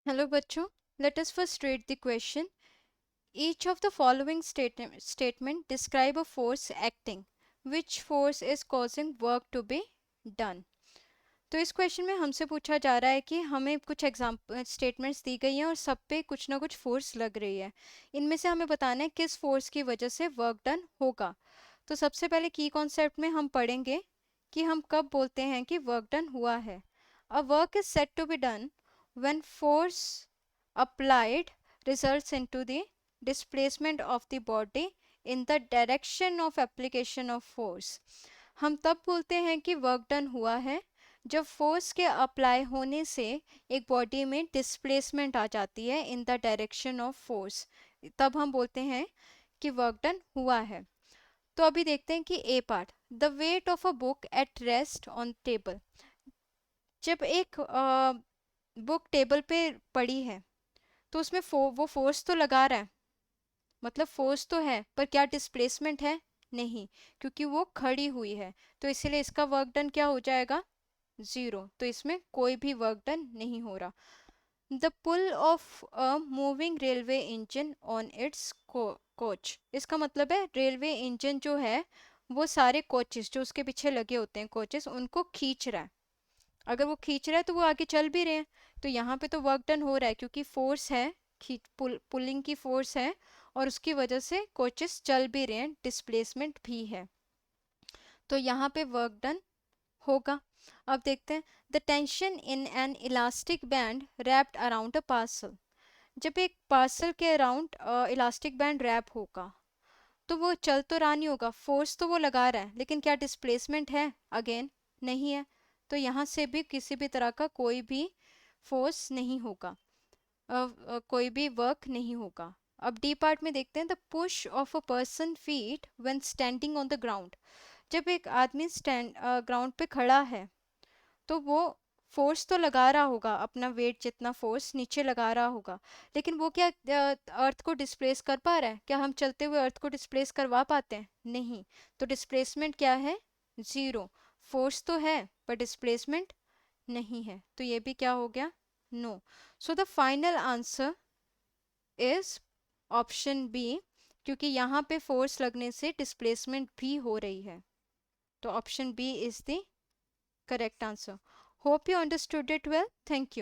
Hello बच्चों, let us first read the question. Each of the following statement describe a force acting. Which force is causing work to be done? तो इस question में हमसे पूछा जा रहा है कि हमें कुछ एग्जाम्पल स्टेटमेंट्स दी गई हैं और सब पे कुछ ना कुछ फोर्स लग रही है। इनमें से हमें बताना है किस फोर्स की वजह से वर्क डन होगा। तो सबसे पहले की कॉन्सेप्ट में हम पढ़ेंगे कि हम कब बोलते हैं कि वर्क डन हुआ है। A work is set to be done when force applied results into the displacement of the body in the direction of application of force. हम तब बोलते हैं कि वर्क डन हुआ है जब फोर्स के अप्लाई होने से एक बॉडी में डिस्प्लेसमेंट आ जाती है in the direction of force, तब हम बोलते हैं कि वर्क डन हुआ है। तो अभी देखते हैं कि a part, the weight of a book at rest on table. जब एक बुक टेबल पे पड़ी है तो उसमें वो फोर्स तो लगा रहा है, मतलब फोर्स तो है, पर क्या डिस्प्लेसमेंट है? नहीं, क्योंकि वो खड़ी हुई है। तो इसीलिए इसका वर्क डन क्या हो जाएगा? जीरो। तो इसमें कोई भी वर्क डन नहीं हो रहा। The pull of a moving railway engine on its coach, इसका मतलब है रेलवे इंजन जो है वो सारे कोचेस जो उसके पीछे लगे होते हैं, कोचेस, उनको खींच रहा है। अगर वो खींच रहा है तो वो आगे चल भी रहे हैं। तो यहाँ पे तो वर्क डन हो रहा है क्योंकि फोर्स है, पुलिंग की फोर्स है, और उसकी वजह से कोचेस चल भी रहे हैं, डिस्प्लेसमेंट भी है। तो यहाँ पे वर्क डन होगा। अब देखते हैं, the tension in an elastic band wrapped around a parcel. जब एक पार्सल के अराउंड इलास्टिक बैंड रैप होगा तो वो चल तो रहा नहीं होगा, फोर्स तो वो लगा रहा है, लेकिन क्या डिस्प्लेसमेंट है? अगेन नहीं है। तो यहाँ से भी किसी भी तरह का कोई भी फोर्स नहीं होगा, कोई भी वर्क नहीं होगा। अब डी पार्ट में देखते हैं, the push of a person feet when standing on the ground. जब एक आदमी स्टैंड ग्राउंड पे खड़ा है तो वो फोर्स तो लगा रहा होगा, अपना वेट जितना फोर्स नीचे लगा रहा होगा, लेकिन वो क्या अर्थ को डिस्प्लेस कर पा रहा है? क्या हम चलते हुए अर्थ को डिस्प्लेस करवा पाते हैं? नहीं। तो डिस्प्लेसमेंट क्या है? जीरो। फोर्स तो है पर डिस्प्लेसमेंट नहीं है, तो ये भी क्या हो गया? No. So the final answer is option B, क्योंकि यहाँ पे फोर्स लगने से डिस्प्लेसमेंट भी हो रही है। तो option B is the correct answer. Hope you understood it well. Thank you.